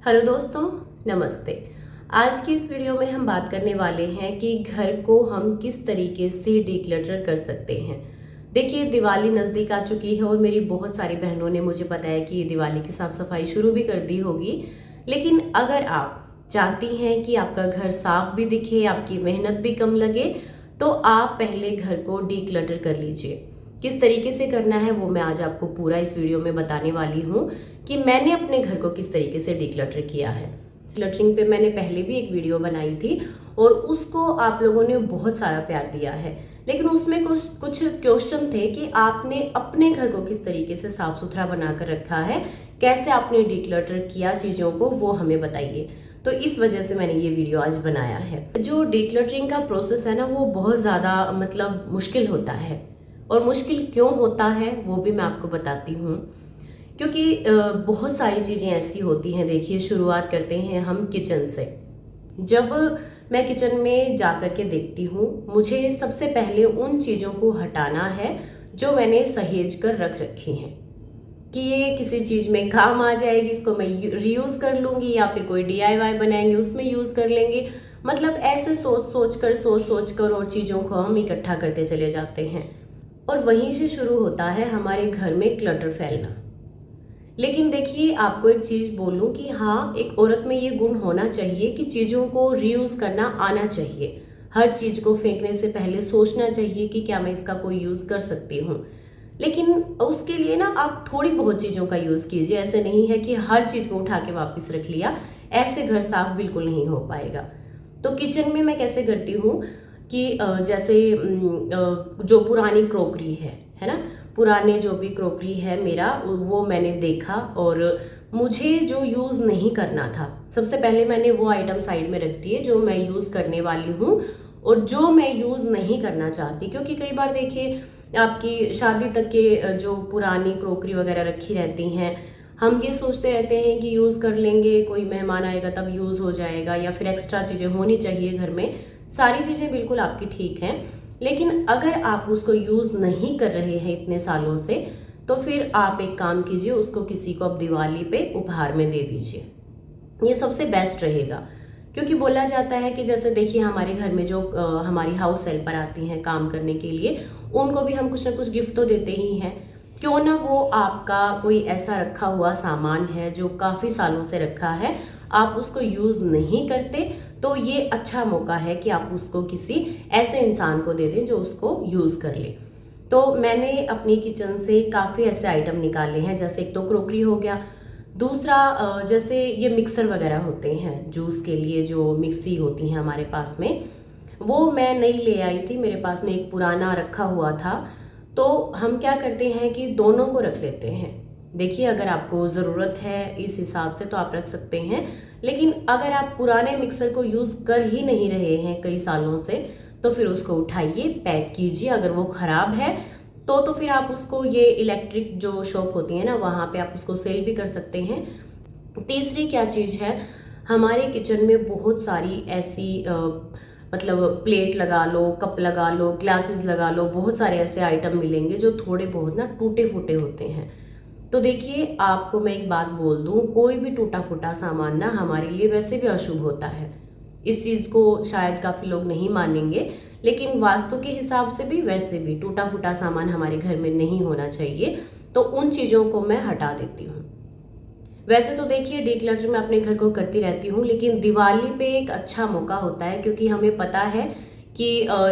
Hello दोस्तों, नमस्ते। आज की इस वीडियो में हम बात करने वाले हैं कि घर को हम किस तरीके से डिक्लटर कर सकते हैं। देखिए, दिवाली नज़दीक आ चुकी है और मेरी बहुत सारी बहनों ने मुझे बताया कि दिवाली की साफ़ सफाई शुरू भी कर दी होगी। लेकिन अगर आप चाहती हैं कि आपका घर साफ भी दिखे, आपकी मेहनत भी कम लगे, तो आप पहले घर को डिक्लटर कर लीजिए। किस तरीके से करना है वो मैं आज आपको पूरा इस वीडियो में बताने वाली हूँ कि मैंने अपने घर को किस तरीके से डिक्लटर किया है। डिक्लटरिंग पे मैंने पहले भी एक वीडियो बनाई थी और उसको आप लोगों ने बहुत सारा प्यार दिया है, लेकिन उसमें कुछ क्वेश्चन थे कि आपने अपने घर को किस तरीके से साफ सुथरा बनाकर रखा है, कैसे आपने डिक्लटर किया चीज़ों को, वो हमें बताइए। तो इस वजह से मैंने ये वीडियो आज बनाया है। जो डिक्लटरिंग का प्रोसेस है ना, वो बहुत ज़्यादा मुश्किल होता है। और मुश्किल क्यों होता है वो भी मैं आपको बताती हूँ, क्योंकि बहुत सारी चीज़ें ऐसी होती हैं। देखिए, शुरुआत करते हैं हम किचन से। जब मैं किचन में जा कर के देखती हूँ, मुझे सबसे पहले उन चीज़ों को हटाना है जो मैंने सहेज कर रख रखी हैं कि ये किसी चीज़ में काम आ जाएगी, इसको मैं रीयूज़ कर लूँगी या फिर कोई DIY बनाएंगे उसमें यूज़ कर लेंगे। मतलब ऐसे सोच सोच कर और चीज़ों को हम इकट्ठा करते चले जाते हैं और वहीं से शुरू होता है हमारे घर में क्लटर फैलना। लेकिन देखिए, आपको एक चीज़ बोलूं कि हाँ, एक औरत में ये गुण होना चाहिए कि चीज़ों को रीयूज़ करना आना चाहिए। हर चीज़ को फेंकने से पहले सोचना चाहिए कि क्या मैं इसका कोई यूज़ कर सकती हूँ। लेकिन उसके लिए ना आप थोड़ी बहुत चीज़ों का यूज़ कीजिए। ऐसे नहीं है कि हर चीज़ को उठा के वापस रख लिया, ऐसे घर साफ बिल्कुल नहीं हो पाएगा। तो किचन में मैं कैसे करती हूँ कि जैसे जो पुरानी क्रॉकरी है ना, पुराने जो भी क्रॉकरी है मेरा, वो मैंने देखा और मुझे जो यूज़ नहीं करना था, सबसे पहले मैंने वो आइटम साइड में रख दिए जो मैं यूज़ करने वाली हूँ और जो मैं यूज़ नहीं करना चाहती। क्योंकि कई बार देखिए, आपकी शादी तक के जो पुरानी क्रॉकरी वगैरह रखी रहती हैं, हम ये सोचते रहते हैं कि यूज़ कर लेंगे, कोई मेहमान आएगा तब यूज़ हो जाएगा, या फिर एक्स्ट्रा चीज़ें होनी चाहिए घर में। सारी चीज़ें बिल्कुल आपकी ठीक हैं, लेकिन अगर आप उसको यूज़ नहीं कर रहे हैं इतने सालों से, तो फिर आप एक काम कीजिए, उसको किसी को अब दिवाली पे उपहार में दे दीजिए। ये सबसे बेस्ट रहेगा। क्योंकि बोला जाता है कि जैसे देखिए, हमारे घर में जो हमारी हाउस हेल्पर आती हैं काम करने के लिए, उनको भी हम कुछ ना कुछ गिफ्ट तो देते ही हैं। क्यों ना वो आपका कोई ऐसा रखा हुआ सामान है जो काफ़ी सालों से रखा है, आप उसको यूज़ नहीं करते, तो ये अच्छा मौका है कि आप उसको किसी ऐसे इंसान को दे दें जो उसको यूज़ कर ले। तो मैंने अपनी किचन से काफ़ी ऐसे आइटम निकाले हैं। जैसे एक तो क्रॉकरी हो गया, दूसरा जैसे ये मिक्सर वगैरह होते हैं जूस के लिए, जो मिक्सी होती हैं हमारे पास में, वो मैं नई ले आई थी। मेरे पास में एक पुराना रखा हुआ था। तो हम क्या करते हैं कि दोनों को रख लेते हैं। देखिए, अगर आपको ज़रूरत है इस हिसाब से तो आप रख सकते हैं, लेकिन अगर आप पुराने मिक्सर को यूज़ कर ही नहीं रहे हैं कई सालों से, तो फिर उसको उठाइए, पैक कीजिए। अगर वो ख़राब है तो फिर आप उसको, ये इलेक्ट्रिक जो शॉप होती है ना, वहाँ पे आप उसको सेल भी कर सकते हैं। तीसरी क्या चीज़ है, हमारे किचन में बहुत सारी ऐसी प्लेट लगा लो, कप लगा लो, ग्लासेस लगा लो, बहुत सारे ऐसे आइटम मिलेंगे जो थोड़े बहुत ना टूटे फूटे होते हैं। तो देखिए, आपको मैं एक बात बोल दूं, कोई भी टूटा फूटा सामान ना हमारे लिए वैसे भी अशुभ होता है। इस चीज़ को शायद काफ़ी लोग नहीं मानेंगे, लेकिन वास्तु के हिसाब से भी वैसे भी टूटा फूटा सामान हमारे घर में नहीं होना चाहिए। तो उन चीज़ों को मैं हटा देती हूँ। वैसे तो देखिए, डिक्लटर मैं अपने घर को करती रहती हूँ, लेकिन दिवाली पे एक अच्छा मौका होता है, क्योंकि हमें पता है कि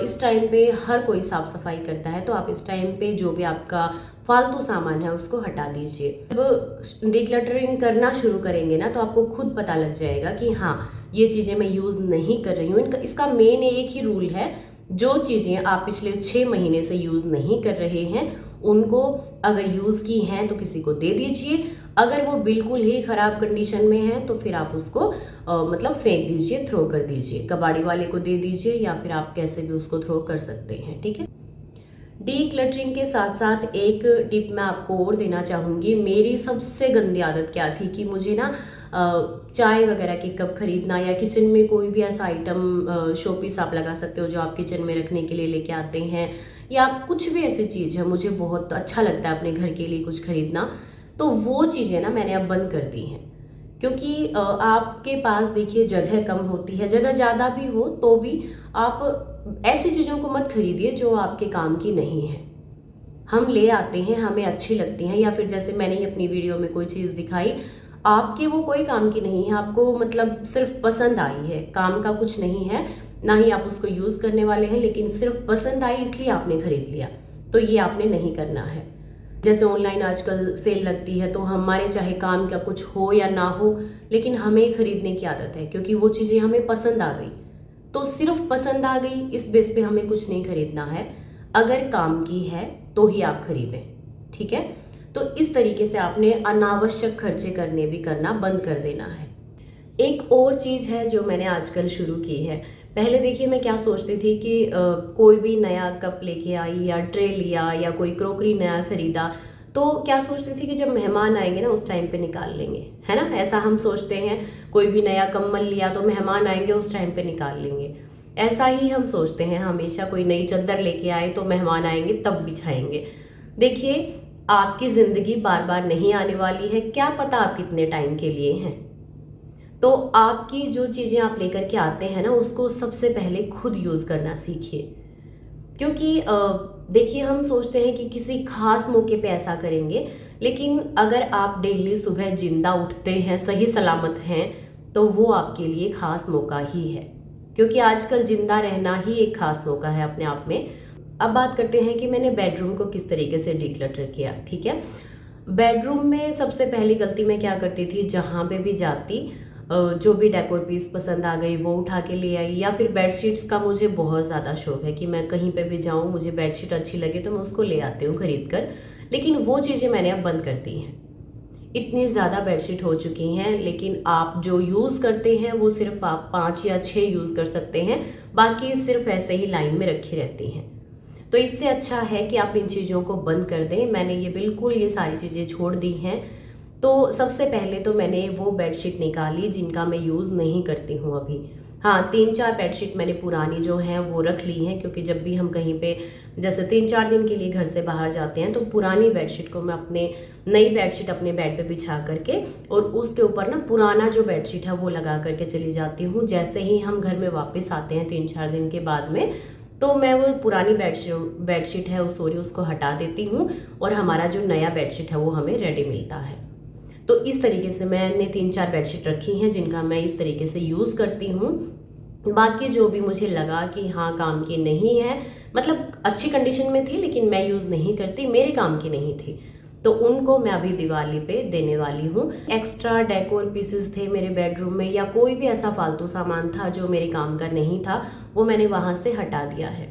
इस टाइम पे हर कोई साफ सफाई करता है। तो आप इस टाइम पे जो भी आपका फालतू सामान है उसको हटा दीजिए। जब डिक्लटरिंग करना शुरू करेंगे ना, तो आपको खुद पता लग जाएगा कि हाँ, ये चीज़ें मैं यूज़ नहीं कर रही हूँ। इसका मेन एक ही रूल है, जो चीज़ें आप पिछले 6 महीने से यूज़ नहीं कर रहे हैं, उनको अगर यूज़ की हैं तो किसी को दे दीजिए। अगर वो बिल्कुल ही ख़राब कंडीशन में है तो फिर आप उसको फेंक दीजिए, थ्रो कर दीजिए, कबाड़ी वाले को दे दीजिए, या फिर आप कैसे भी उसको थ्रो कर सकते हैं। ठीक है। डीक्लटरिंग के साथ साथ एक टिप मैं आपको और देना चाहूँगी। मेरी सबसे गंदी आदत क्या थी कि मुझे ना चाय वगैरह के कप खरीदना, या किचन में कोई भी ऐसा आइटम, शोपीस आप लगा सकते हो जो आप किचन में रखने के लिए लेके आते हैं, या कुछ भी ऐसी चीज़ है, मुझे बहुत अच्छा लगता है अपने घर के लिए कुछ खरीदना, तो वो चीज़ें ना मैंने अब बंद कर दी हैं। क्योंकि आपके पास देखिए जगह कम होती है, जगह ज़्यादा भी हो तो भी आप ऐसी चीज़ों को मत खरीदिए जो आपके काम की नहीं है। हम ले आते हैं, हमें अच्छी लगती हैं, या फिर जैसे मैंने अपनी वीडियो में कोई चीज़ दिखाई, आपकी वो कोई काम की नहीं है, आपको मतलब सिर्फ पसंद आई है, काम का कुछ नहीं है, ना ही आप उसको यूज़ करने वाले हैं, लेकिन सिर्फ पसंद आई इसलिए आपने खरीद लिया, तो ये आपने नहीं करना है। जैसे ऑनलाइन आजकल सेल लगती है, तो हमारे चाहे काम का कुछ हो या ना हो, लेकिन हमें खरीदने की आदत है क्योंकि वो चीज़ें हमें पसंद आ गई। तो सिर्फ पसंद आ गई इस बेस पे हमें कुछ नहीं खरीदना है, अगर काम की है तो ही आप खरीदें, ठीक है। तो इस तरीके से आपने अनावश्यक खर्चे करना बंद कर देना है। एक और चीज़ है जो मैंने आजकल शुरू की है। पहले देखिए मैं क्या सोचती थी कि कोई भी नया कप लेके आई या ट्रे लिया या कोई क्रॉकरी नया खरीदा, तो क्या सोचती थी कि जब मेहमान आएंगे ना उस टाइम पे निकाल लेंगे, है ना, ऐसा हम सोचते हैं। कोई भी नया कम्बल लिया तो मेहमान आएंगे उस टाइम पे निकाल लेंगे, ऐसा ही हम सोचते हैं हमेशा। कोई नई चादर लेके आए तो मेहमान आएंगे तब बिछाएंगे। देखिए आपकी ज़िंदगी बार बार नहीं आने वाली है, क्या पता आप कितने टाइम के लिए हैं। तो आपकी जो चीज़ें आप लेकर के आते हैं ना, उसको सबसे पहले खुद यूज़ करना सीखिए। क्योंकि देखिए हम सोचते हैं कि किसी खास मौके पे ऐसा करेंगे, लेकिन अगर आप डेली सुबह जिंदा उठते हैं, सही सलामत हैं, तो वो आपके लिए खास मौका ही है, क्योंकि आजकल जिंदा रहना ही एक खास मौका है अपने आप में। अब बात करते हैं कि मैंने बेडरूम को किस तरीके से डिक्लटर किया, ठीक है। बेडरूम में सबसे पहली गलती मैं क्या करती थी, जहाँ पे भी जाती जो भी डेकोर पीस पसंद आ गई वो उठा के ले आई, या फिर बेडशीट्स का मुझे बहुत ज़्यादा शौक है कि मैं कहीं पे भी जाऊँ, मुझे बेडशीट अच्छी लगे तो मैं उसको ले आती हूँ खरीद कर। लेकिन वो चीज़ें मैंने अब बंद कर दी हैं। इतनी ज़्यादा बेडशीट हो चुकी हैं, लेकिन आप जो यूज़ करते हैं वो सिर्फ आप 5 या 6 यूज़ कर सकते हैं, बाकी सिर्फ ऐसे ही लाइन में रखी रहती हैं। तो इससे अच्छा है कि आप इन चीज़ों को बंद कर दें। मैंने ये बिल्कुल ये सारी चीज़ें छोड़ दी हैं। तो सबसे पहले तो मैंने वो बेडशीट निकाली जिनका मैं यूज़ नहीं करती हूँ अभी। हाँ, 3-4 बेडशीट मैंने पुरानी जो हैं वो रख ली हैं, क्योंकि जब भी हम कहीं पे जैसे 3-4 दिन के लिए घर से बाहर जाते हैं तो पुरानी बेडशीट को मैं नई बेडशीट अपने बेड पे बिछा करके और उसके ऊपर ना पुराना जो बेडशीट है वो लगा करके चली जाती हूँ। जैसे ही हम घर में वापस आते हैं 3-4 दिन के बाद में, तो मैं वो पुरानी बेडशीट है उसको हटा देती हूँ और हमारा जो नया बेडशीट है वो हमें रेडी मिलता है। तो इस तरीके से मैंने 3-4 बेडशीट रखी हैं जिनका मैं इस तरीके से यूज़ करती हूँ। बाकी जो भी मुझे लगा कि हाँ काम की नहीं है, मतलब अच्छी कंडीशन में थी लेकिन मैं यूज़ नहीं करती, मेरे काम की नहीं थी, तो उनको मैं अभी दिवाली पे देने वाली हूँ। एक्स्ट्रा डेकोर पीसेस थे मेरे बेडरूम में, या कोई भी ऐसा फालतू सामान था जो मेरे काम का नहीं था, वो मैंने वहाँ से हटा दिया है।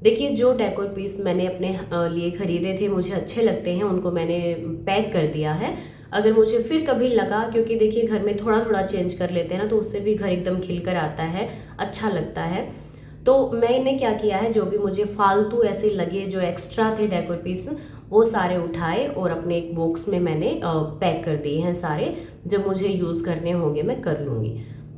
देखिए जो डेकोर पीस मैंने अपने लिए खरीदे थे, मुझे अच्छे लगते हैं, उनको मैंने पैक कर दिया है। अगर मुझे फिर कभी लगा, क्योंकि देखिए घर में थोड़ा थोड़ा चेंज कर लेते हैं ना, तो उससे भी घर एकदम खिल कर आता है, अच्छा लगता है। तो मैंने क्या किया है, जो भी मुझे फालतू ऐसे लगे, जो एक्स्ट्रा थे डेकोर पीस, वो सारे उठाए और अपने एक बॉक्स में मैंने पैक कर दिए हैं सारे। जब मुझे यूज़ करने होंगे मैं कर लूँगी।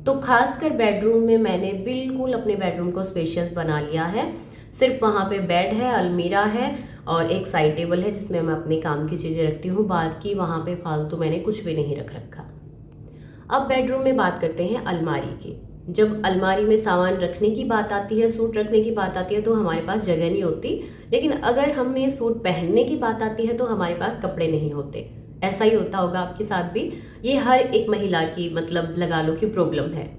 तो खासकर बेडरूम में मैंने बिल्कुल अपने बेडरूम को स्पेशियस बना लिया है। सिर्फ वहाँ पे बेड है, अलमीरा है और एक साइड टेबल है जिसमें मैं अपने काम की चीज़ें रखती हूँ। बाकी वहाँ पे फालतू मैंने कुछ भी नहीं रख रखा। अब बेडरूम में बात करते हैं अलमारी की। जब अलमारी में सामान रखने की बात आती है, सूट रखने की बात आती है, तो हमारे पास जगह नहीं होती। लेकिन अगर हमें सूट पहनने की बात आती है तो हमारे पास कपड़े नहीं होते। ऐसा ही होता होगा आपके साथ भी। ये हर एक महिला की मतलब लगा लो कि प्रॉब्लम है।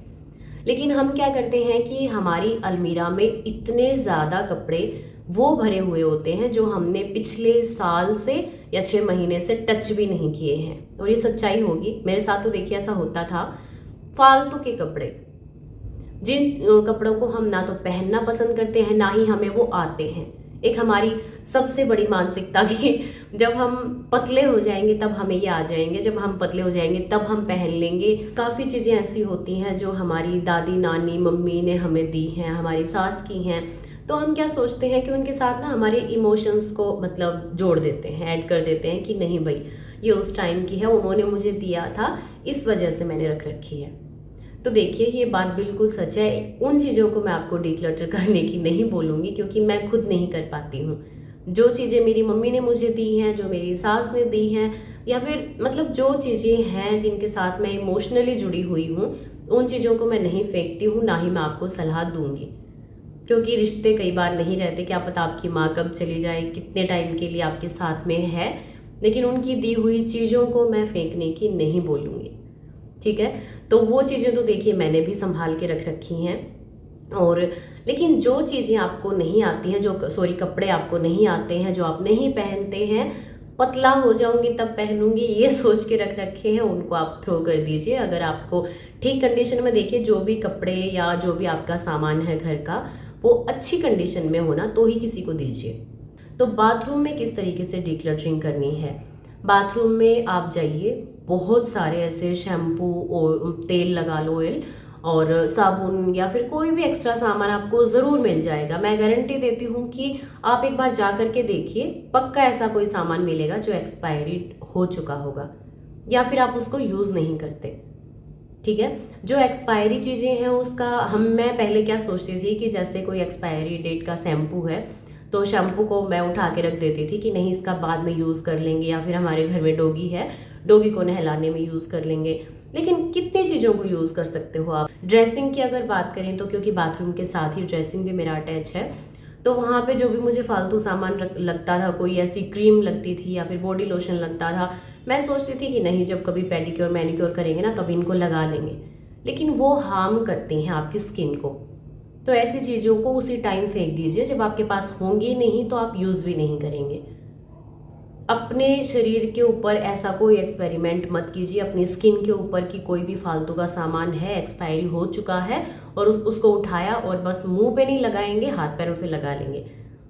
लेकिन हम क्या करते हैं कि हमारी अलमीरा में इतने ज़्यादा कपड़े वो भरे हुए होते हैं जो हमने पिछले साल से या 6 महीने से टच भी नहीं किए हैं। और ये सच्चाई होगी, मेरे साथ तो देखिए ऐसा होता था। फालतू के कपड़े, जिन कपड़ों को हम ना तो पहनना पसंद करते हैं, ना ही हमें वो आते हैं। एक हमारी सबसे बड़ी मानसिकता की, जब हम पतले हो जाएंगे तब हमें ये आ जाएंगे, जब हम पतले हो जाएंगे तब हम पहन लेंगे। काफ़ी चीज़ें ऐसी होती हैं जो हमारी दादी नानी मम्मी ने हमें दी हैं, हमारी सास की हैं, तो हम क्या सोचते हैं कि उनके साथ ना हमारे इमोशंस को मतलब जोड़ देते हैं, ऐड कर देते हैं कि नहीं भाई ये उस टाइम की है, उन्होंने मुझे दिया था, इस वजह से मैंने रख रखी है। तो देखिए ये बात बिल्कुल सच है। उन चीज़ों को मैं आपको डिक्लटर करने की नहीं बोलूँगी, क्योंकि मैं खुद नहीं कर पाती हूँ। जो चीज़ें मेरी मम्मी ने मुझे दी हैं, जो मेरी सास ने दी हैं, या फिर मतलब जो चीज़ें हैं जिनके साथ मैं इमोशनली जुड़ी हुई हूँ, उन चीज़ों को मैं नहीं फेंकती हूँ, ना ही मैं आपको सलाह दूंगी। क्योंकि रिश्ते कई बार नहीं रहते, क्या पता आपकी माँ कब चली जाए, कितने टाइम के लिए आपके साथ में है, लेकिन उनकी दी हुई चीज़ों को मैं फेंकने की नहीं बोलूँगी। ठीक है, तो वो चीज़ें तो देखिए मैंने भी संभाल के रख रखी हैं। और लेकिन जो चीज़ें आपको नहीं आती हैं, जो सॉरी कपड़े आपको नहीं आते हैं, जो आप नहीं पहनते हैं, पतला हो जाऊंगी तब पहनूंगी ये सोच के रख रखे हैं, उनको आप थ्रो कर दीजिए। अगर आपको ठीक कंडीशन में, देखिए जो भी कपड़े या जो भी आपका सामान है घर का, वो अच्छी कंडीशन में होना तो ही किसी को दीजिए। तो बाथरूम में किस तरीके से डिक्लटरिंग करनी है, बाथरूम में आप जाइए, बहुत सारे ऐसे शैम्पू और तेल लगा लो, ऑयल और साबुन या फिर कोई भी एक्स्ट्रा सामान आपको ज़रूर मिल जाएगा। मैं गारंटी देती हूँ कि आप एक बार जा कर के देखिए, पक्का ऐसा कोई सामान मिलेगा जो एक्सपायरी हो चुका होगा या फिर आप उसको यूज़ नहीं करते। ठीक है, जो एक्सपायरी चीज़ें हैं उसका मैं पहले क्या सोचती थी कि जैसे कोई एक्सपायरी डेट का शैम्पू है तो शैम्पू को मैं उठा के रख देती थी कि नहीं इसका बाद में यूज़ कर लेंगे, या फिर हमारे घर में डॉगी है, डॉगी को नहलाने में यूज़ कर लेंगे। लेकिन कितनी चीज़ों को यूज़ कर सकते हो आप। ड्रेसिंग की अगर बात करें तो क्योंकि बाथरूम के साथ ही ड्रेसिंग भी मेरा अटैच है, तो वहाँ पे जो भी मुझे फालतू सामान लगता था, कोई ऐसी क्रीम लगती थी या फिर बॉडी लोशन लगता था, मैं सोचती थी कि नहीं जब कभी पेडिक्योर मैनिक्योर करेंगे ना तब इनको लगा लेंगे, लेकिन वो हार्म करती हैं आपकी स्किन को। तो ऐसी चीज़ों को उसी टाइम फेंक दीजिए, जब आपके पास होंगी नहीं तो आप यूज़ भी नहीं करेंगे। अपने शरीर के ऊपर ऐसा कोई एक्सपेरिमेंट मत कीजिए, अपनी स्किन के ऊपर कि कोई भी फालतू का सामान है, एक्सपायरी हो चुका है और उसको उठाया और बस मुंह पे नहीं लगाएंगे, हाथ पैरों पे लगा लेंगे।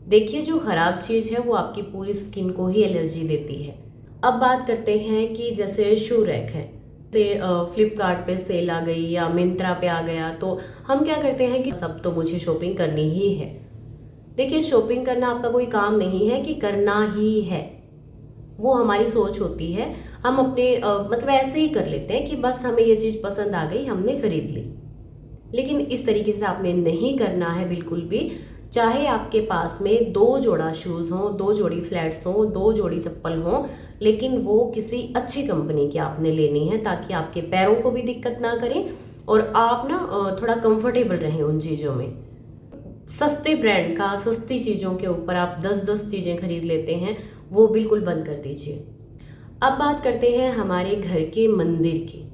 देखिए जो खराब चीज़ है वो आपकी पूरी स्किन को ही एलर्जी देती है। अब बात करते हैं कि जैसे शू रैक है, जैसे फ्लिपकार्ट पे सेल आ गई या मिंत्रा पे आ गया, तो हम क्या करते हैं कि सब तो मुझे शॉपिंग करनी ही है। देखिए शॉपिंग करना आपका कोई काम नहीं है कि करना ही है, वो हमारी सोच होती है। हम अपने मतलब ऐसे ही कर लेते हैं कि बस हमें ये चीज़ पसंद आ गई, हमने खरीद ली। लेकिन इस तरीके से आपने नहीं करना है बिल्कुल भी। चाहे आपके पास में 2 जोड़ा शूज़ हों, 2 जोड़ी फ्लैट्स हों, 2 जोड़ी चप्पल हों, लेकिन वो किसी अच्छी कंपनी की आपने लेनी है ताकि आपके पैरों को भी दिक्कत ना करें और आप ना थोड़ा कंफर्टेबल रहें उन चीज़ों में। सस्ते ब्रांड का, सस्ती चीज़ों के ऊपर आप 10-10 चीज़ें खरीद लेते हैं, वो बिल्कुल बंद कर दीजिए। अब बात करते हैं हमारे घर के मंदिर की।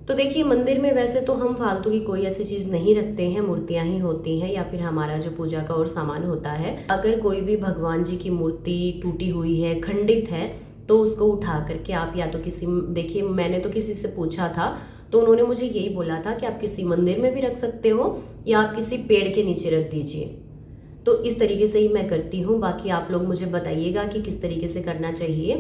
तो देखिए मंदिर में वैसे तो हम फालतू की कोई ऐसी चीज़ नहीं रखते हैं, मूर्तियाँ ही होती हैं या फिर हमारा जो पूजा का और सामान होता है। अगर कोई भी भगवान जी की मूर्ति टूटी हुई है, खंडित है, तो उसको उठा करके आप या तो किसी, देखिए मैंने तो किसी से पूछा था तो उन्होंने मुझे यही बोला था कि आप किसी मंदिर में भी रख सकते हो या आप किसी पेड़ के नीचे रख दीजिए। तो इस तरीके से ही मैं करती हूँ। बाकी आप लोग मुझे बताइएगा कि किस तरीके से करना चाहिए,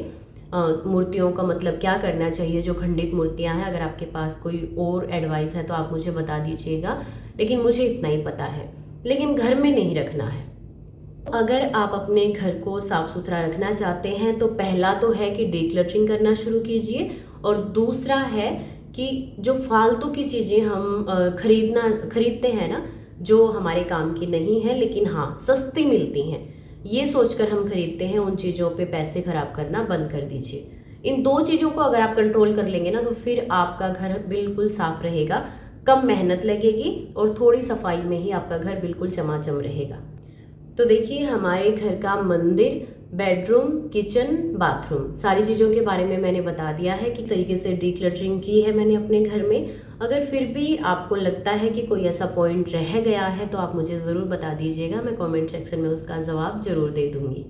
मूर्तियों का मतलब क्या करना चाहिए जो खंडित मूर्तियाँ हैं। अगर आपके पास कोई और एडवाइस है तो आप मुझे बता दीजिएगा, लेकिन मुझे इतना ही पता है। लेकिन घर में नहीं रखना है। अगर आप अपने घर को साफ सुथरा रखना चाहते हैं तो पहला तो है कि डिक्लटरिंग करना शुरू कीजिए, और दूसरा है कि जो फालतू की चीज़ें हम खरीदते हैं ना, जो हमारे काम की नहीं है लेकिन हाँ सस्ती मिलती हैं, ये सोचकर हम खरीदते हैं, उन चीज़ों पे पैसे खराब करना बंद कर दीजिए। इन 2 चीज़ों को अगर आप कंट्रोल कर लेंगे ना तो फिर आपका घर बिल्कुल साफ रहेगा, कम मेहनत लगेगी और थोड़ी सफाई में ही आपका घर बिल्कुल चमाचम रहेगा। तो देखिए हमारे घर का मंदिर, बेडरूम, किचन, बाथरूम, सारी चीज़ों के बारे में मैंने बता दिया है कि तरीके से डिक्लटरिंग की है मैंने अपने घर में। अगर फिर भी आपको लगता है कि कोई ऐसा पॉइंट रह गया है तो आप मुझे ज़रूर बता दीजिएगा, मैं कमेंट सेक्शन में उसका जवाब ज़रूर दे दूँगी।